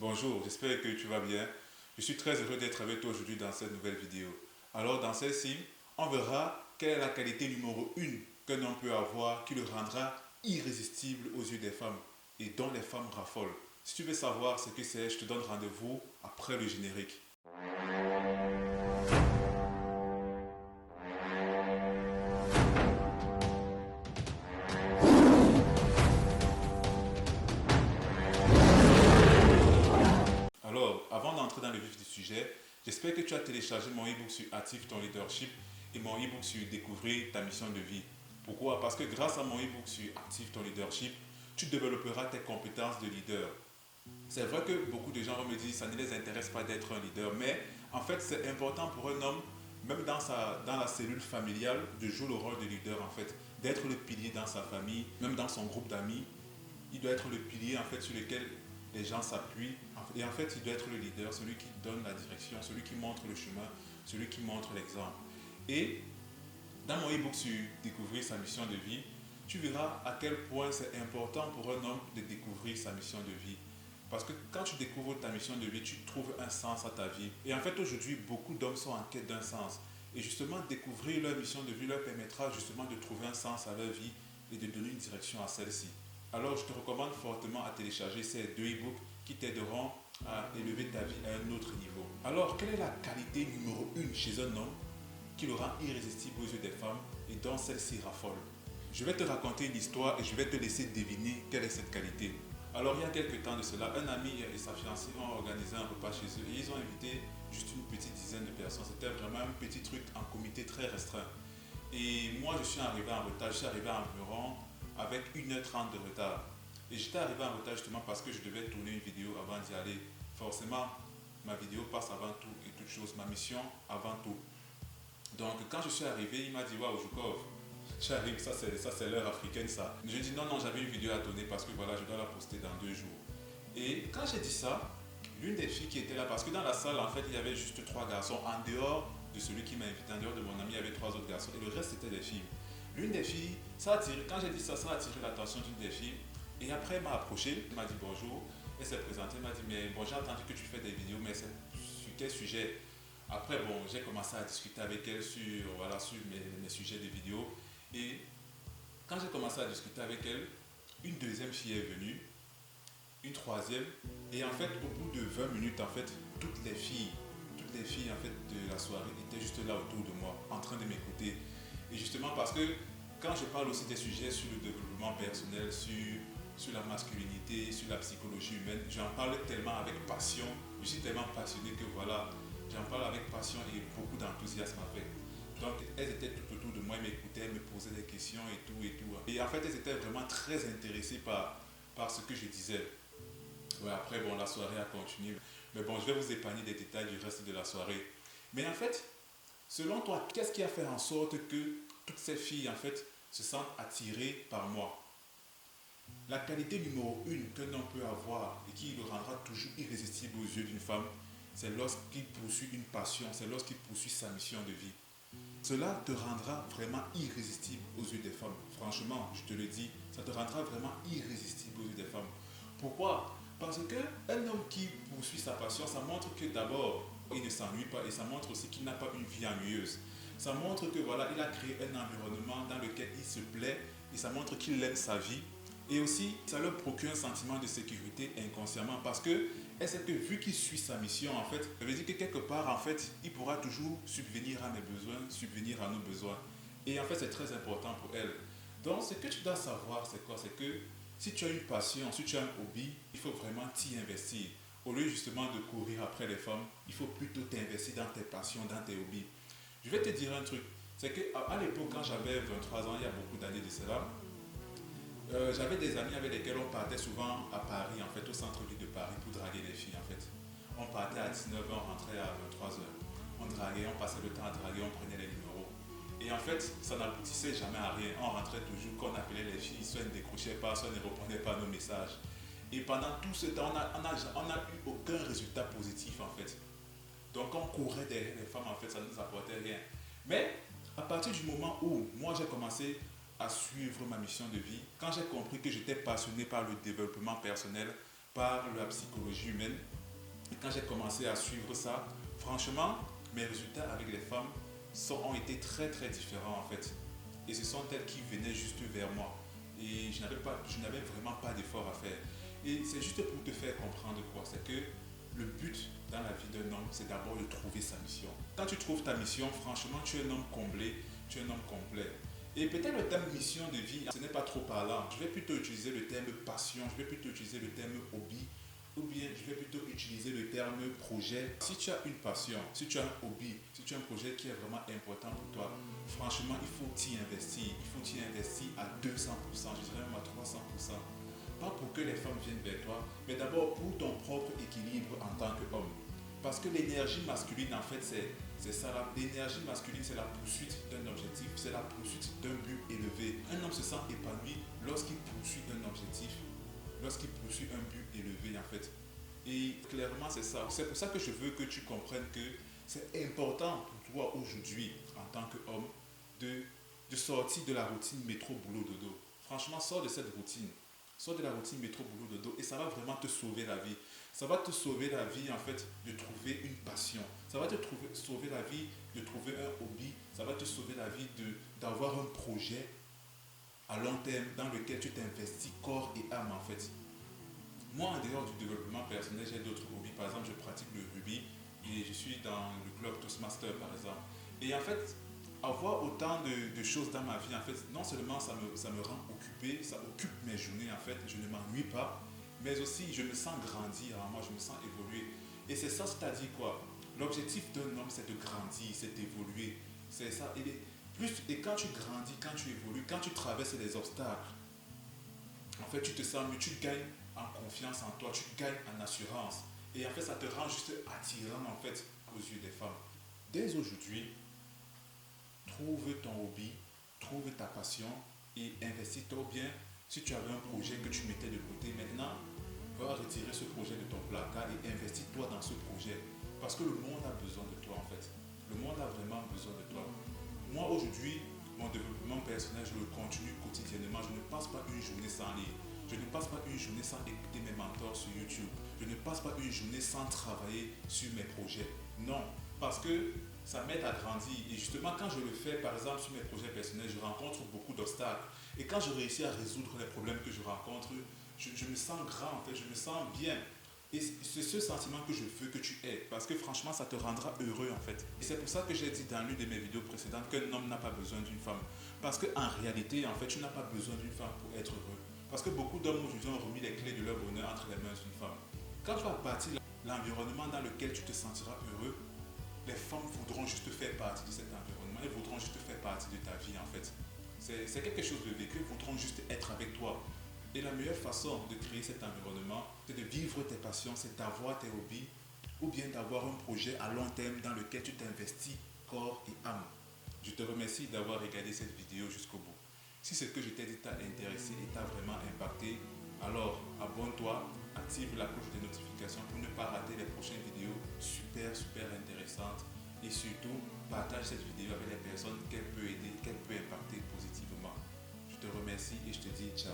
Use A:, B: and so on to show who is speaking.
A: Bonjour, j'espère que tu vas bien. Je suis très heureux d'être avec toi aujourd'hui dans cette nouvelle vidéo. Alors dans celle-ci, on verra quelle est la qualité numéro 1 qu'un homme peut avoir qui le rendra irrésistible aux yeux des femmes et dont les femmes raffolent. Si tu veux savoir ce que c'est, je te donne rendez-vous après le générique. Alors, avant d'entrer dans le vif du sujet, j'espère que tu as téléchargé mon e-book sur Active ton leadership et mon e-book sur Découvrir ta mission de vie. Pourquoi? Parce que grâce à mon e-book sur Active ton leadership, tu développeras tes compétences de leader. C'est vrai que beaucoup de gens vont me dire que ça ne les intéresse pas d'être un leader, mais en fait c'est important pour un homme, même dans la cellule familiale, de jouer le rôle de leader en fait, d'être le pilier dans sa famille, même dans son groupe d'amis. Il doit être le pilier en fait sur lequel les gens s'appuient. Et en fait, il doit être le leader, celui qui donne la direction, celui qui montre le chemin, celui qui montre l'exemple. Et dans mon e-book sur Découvrir sa mission de vie, tu verras à quel point c'est important pour un homme de découvrir sa mission de vie. Parce que quand tu découvres ta mission de vie, tu trouves un sens à ta vie. Et en fait, aujourd'hui, beaucoup d'hommes sont en quête d'un sens. Et justement, découvrir leur mission de vie leur permettra justement de trouver un sens à leur vie et de donner une direction à celle-ci. Alors, je te recommande fortement à télécharger ces deux e-books qui t'aideront à élever ta vie à un autre niveau. Alors, quelle est la qualité numéro 1 chez un homme qui le rend irrésistible aux yeux des femmes et dont celle-ci raffole? Je vais te raconter une histoire et je vais te laisser deviner quelle est cette qualité. Alors, il y a quelques temps de cela, un ami et sa fiancée ont organisé un repas chez eux et ils ont invité juste une petite dizaine de personnes. C'était vraiment un petit truc en comité très restreint. Et moi, je suis arrivé en retard. Je suis arrivé environ avec 1h30 de retard. Et j'étais arrivé en retard justement parce que je devais tourner une vidéo avant d'y aller. Forcément, ma vidéo passe avant tout et toute chose, ma mission avant tout. Donc quand je suis arrivé, il m'a dit waouh, Joukov, j'arrive, ça c'est l'heure africaine ça. Je dis non, j'avais une vidéo à tourner parce que voilà, je dois la poster dans 2 jours. Et quand j'ai dit ça, l'une des filles qui était là, parce que dans la salle en fait il y avait juste 3 garçons, en dehors de celui qui m'a invité, en dehors de mon ami, il y avait 3 autres garçons et le reste c'était des filles. L'une des filles, ça a attiré, quand j'ai dit ça, ça a attiré l'attention d'une des filles. Et après, elle m'a approché, elle m'a dit bonjour. Elle s'est présentée, elle m'a dit mais bon, j'ai entendu que tu fais des vidéos, mais c'est sur quel sujet? Après, bon, j'ai commencé à discuter avec elle sur, voilà, sur mes sujets de vidéos. Et quand j'ai commencé à discuter avec elle, une deuxième fille est venue, une troisième. Et en fait, au bout de 20 minutes, en fait, toutes les filles en fait, de la soirée étaient juste là autour de moi, en train de m'écouter. Et justement parce que quand je parle aussi des sujets sur le développement personnel, sur la masculinité, sur la psychologie humaine, j'en parle tellement avec passion, je suis tellement passionné que voilà, j'en parle avec passion et beaucoup d'enthousiasme avec. Donc elles étaient tout autour de moi, elles m'écoutaient, elles me posaient des questions et tout et tout. Et en fait, elles étaient vraiment très intéressées par ce que je disais. Ouais, après, bon, la soirée a continué. Mais bon, je vais vous épargner des détails du reste de la soirée. Mais en fait, selon toi, qu'est-ce qui a fait en sorte que toutes ces filles, en fait, se sentent attirées par moi? La qualité numéro 1 qu'un homme peut avoir et qui le rendra toujours irrésistible aux yeux d'une femme, c'est lorsqu'il poursuit une passion, c'est lorsqu'il poursuit sa mission de vie. Cela te rendra vraiment irrésistible aux yeux des femmes. Franchement, je te le dis, ça te rendra vraiment irrésistible aux yeux des femmes. Pourquoi? Parce qu'un homme qui poursuit sa passion, ça montre que d'abord, il ne s'ennuie pas et ça montre aussi qu'il n'a pas une vie ennuyeuse. Ça montre que voilà, il a créé un environnement dans lequel il se plaît et ça montre qu'il aime sa vie. Et aussi, ça leur procure un sentiment de sécurité inconsciemment parce que elle sait que vu qu'il suit sa mission, en fait, ça veut dire que quelque part, en fait, il pourra toujours subvenir à mes besoins, subvenir à nos besoins. Et en fait, c'est très important pour elle. Donc, ce que tu dois savoir, c'est quoi? C'est que si tu as une passion, si tu as un hobby, il faut vraiment t'y investir. Au lieu justement de courir après les femmes, il faut plutôt t'investir dans tes passions, dans tes hobbies. Je vais te dire un truc, c'est qu'à l'époque, quand j'avais 23 ans, il y a beaucoup d'années de cela, j'avais des amis avec lesquels on partait souvent à Paris, en fait, au centre-ville de Paris pour draguer les filles, en fait. On partait à 19h, on rentrait à 23h. On draguait, on passait le temps à draguer, on prenait les numéros. Et en fait, ça n'aboutissait jamais à rien. On rentrait toujours, qu'on appelait les filles, soit elles ne décrochaient pas, soit elles ne répondaient pas à nos messages. Et pendant tout ce temps, on n'a eu aucun résultat positif, en fait. Donc on courait derrière les femmes, en fait, ça ne nous apportait rien. Mais à partir du moment où moi j'ai commencé à suivre ma mission de vie, quand j'ai compris que j'étais passionné par le développement personnel, par la psychologie humaine. Et quand j'ai commencé à suivre ça, franchement, mes résultats avec les femmes ont été très très différents en fait. Et ce sont elles qui venaient juste vers moi. Et je n'avais vraiment pas d'effort à faire. Et c'est juste pour te faire comprendre quoi. C'est que le but dans la vie d'un homme, c'est d'abord de trouver sa mission. Quand tu trouves ta mission, franchement, tu es un homme comblé, tu es un homme complet. Et peut-être le terme mission de vie, ce n'est pas trop parlant. Je vais plutôt utiliser le terme passion, je vais plutôt utiliser le terme hobby, ou bien je vais plutôt utiliser le terme projet. Si tu as une passion, si tu as un hobby, si tu as un projet qui est vraiment important pour toi, franchement, il faut t'y investir. Il faut t'y investir à 200%, je dirais même à 300%. Pas pour que les femmes viennent vers toi, mais d'abord pour ton propre équilibre en tant qu'homme. Parce que l'énergie masculine, en fait, c'est ça. L'énergie masculine, c'est la poursuite d'un objectif, c'est la poursuite d'un but élevé. Un homme se sent épanoui lorsqu'il poursuit un objectif, lorsqu'il poursuit un but élevé, en fait. Et clairement, c'est ça. C'est pour ça que je veux que tu comprennes que c'est important pour toi aujourd'hui, en tant qu'homme, de sortir de la routine métro-boulot-dodo. Franchement, sors de cette routine. Sors de la routine métro-boulot-dodo et ça va vraiment te sauver la vie. Ça va te sauver la vie, en fait, de trouver une passion. Ça va te sauver la vie de trouver un hobby. Ça va te sauver la vie d'avoir un projet à long terme dans lequel tu t'investis corps et âme, en fait. Moi, en dehors du développement personnel, j'ai d'autres hobbies. Par exemple, je pratique le rugby et je suis dans le club Toastmaster, par exemple. Et en fait, avoir autant de choses dans ma vie, en fait, non seulement ça me rend occupé, ça occupe mes journées, en fait, je ne m'ennuie pas, mais aussi je me sens grandir en moi, je me sens évoluer. Et c'est ça, c'est-à-dire quoi? L'objectif d'un homme, c'est de grandir, c'est d'évoluer. C'est ça. Et quand tu grandis, quand tu évolues, quand tu traverses les obstacles, en fait, tu te sens mieux, tu gagnes en confiance en toi, tu gagnes en assurance. Et en fait, ça te rend juste attirant, en fait, aux yeux des femmes. Dès aujourd'hui, trouve ton hobby, trouve ta passion et investis-toi bien. Si tu avais un projet que tu mettais de côté, maintenant, va retirer ce projet de ton placard et investis-toi dans ce projet. Parce que le monde a besoin de toi, en fait. Le monde a vraiment besoin de toi. Moi, aujourd'hui, mon développement personnel, je le continue quotidiennement. Je ne passe pas une journée sans lire. Je ne passe pas une journée sans écouter mes mentors sur YouTube. Je ne passe pas une journée sans travailler sur mes projets. Non, parce que ça m'aide à grandir. Et justement, quand je le fais, par exemple, sur mes projets personnels, je rencontre beaucoup d'obstacles. Et quand je réussis à résoudre les problèmes que je rencontre, je me sens grand, en fait, je me sens bien. Et c'est ce sentiment que je veux que tu aies. Parce que franchement, ça te rendra heureux, en fait. Et c'est pour ça que j'ai dit dans l'une de mes vidéos précédentes qu'un homme n'a pas besoin d'une femme. Parce qu'en réalité, en fait, tu n'as pas besoin d'une femme pour être heureux. Parce que beaucoup d'hommes aujourd'hui ont remis les clés de leur bonheur entre les mains d'une femme. Quand tu vas bâtir l'environnement dans lequel tu te sentiras heureux, les femmes voudront juste faire partie de cet environnement. Elles voudront juste faire partie de ta vie, en fait. C'est quelque chose de vécu. Elles voudront juste être avec toi. Et la meilleure façon de créer cet environnement, c'est de vivre tes passions, c'est d'avoir tes hobbies, ou bien d'avoir un projet à long terme dans lequel tu t'investis corps et âme. Je te remercie d'avoir regardé cette vidéo jusqu'au bout. Si ce que je t'ai dit t'a intéressé et t'a vraiment impacté, alors abonne-toi, active la cloche des notifications pour ne pas rater les prochaines vidéos super intéressantes. Et surtout, partage cette vidéo avec les personnes qu'elle peut aider, qu'elle peut impacter positivement. Je te remercie et je te dis ciao.